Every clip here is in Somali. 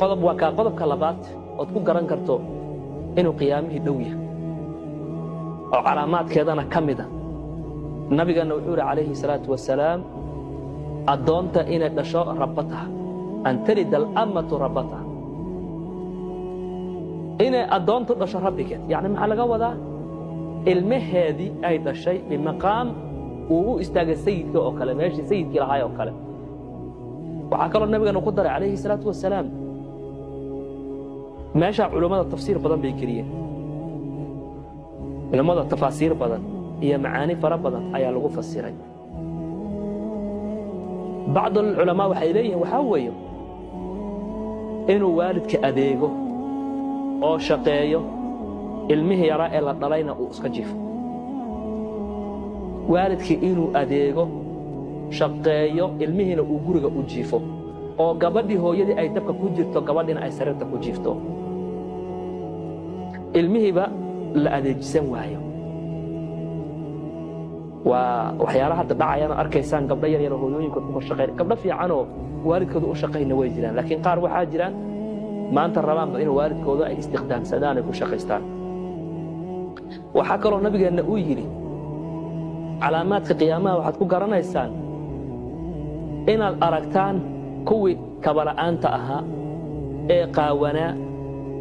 qodob waa ka qodobka labaad oo ku garan karto inuu qiyaamihii dhow yahay oo calaamaadkeedana kamida nabigana wuxuu yiri calayhi salaatu wasalaam adoonta inay dhasho rabbataha an talid al-amatu rabbataha inay adoontu dhasho rabbigeed yani maxaa laga wadaa ilmaheedii ay dhashay bimaqaam uu istaagay sayidka oo kale meeshii sayidkii lahaay oo kale waxa kale nabigana ku daray calayhi salaatu wasalaam meesha culimada tafsiir badan bay geliyeen culimada tafasiir badan iyo macaani fara badan ayaa lagu fasiray بعض العلماء waxay leeyihiin waxa weeyo inuu waalidka adeego oo shaqeeyo ilmihi yara ee la dhalayna uu iska jifo waalidka inuu adeego shaqeeyo ilmihina uu guriga u jifo oo gabadhii hooyadii ay dabka ku jirto gabadhina ay sarirta ku jifto ilmihiba la adeejisan waayo waxyaalaha hadda dhacayana arkaysaan gabdho yar yar hooyooyinkood ku shaqeyn gabdho fiican oo waalidkooda u shaqeeyna way jiraan laakiin qaar waxaa jiraan maanta rabaanba in waalidkooda ay istiqdaamsadaan ay ku shaqeystaan waxa kale oo nabigeena uu yiri calaamaadka qiyaamaha waxaad ku garanaysaan inaad aragtaan kuwii kabala'aanta ahaa ee qaawanaa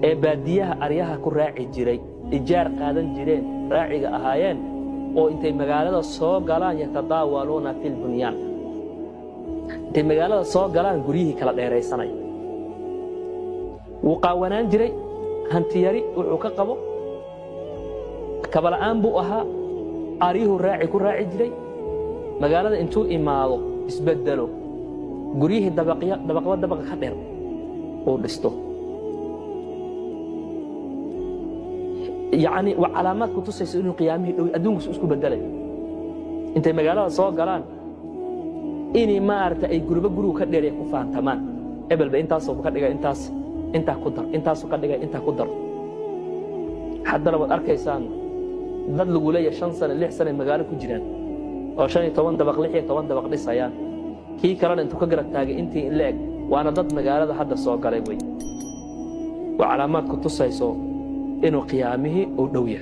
ee baadiyaha aryaha ku raaci jiray ijaar qaadan jireen raaciga ahaayeen oo intay magaalada soo galaan yatadaawaluuna fil bunyaan intay magaalada soo galaan guryihii kala dheeraysanay wuu qaawanaan jiray hantiyari wuxuu ka qabo kabala'aan buu ahaa aryuhu raaci ku raaci jiray magaalada intuu imaado isbedelo guryihii dabaqba ka dheer uu dhisto يعني وعلامات كتوسيس إنه قيامه أدون سوسكو بدله أنت مجالات صاغ قالان إني ما أرت أي جروب كدير يكفان تمام قبل بإنت صوب كدير أنت قدر أنت صوب كدير أنت قدر حتى لو أركيسان ذل لقولي شن سنة اللي حسن المجال كجيران عشان يتوان دبق لحية توان دبق لسيان كي كران أنت كجرت تاجي أنت إلاك وأنا ضد مجالات حد صاغ قالي وعلامات كتوسيسو إنه قيامه ودويه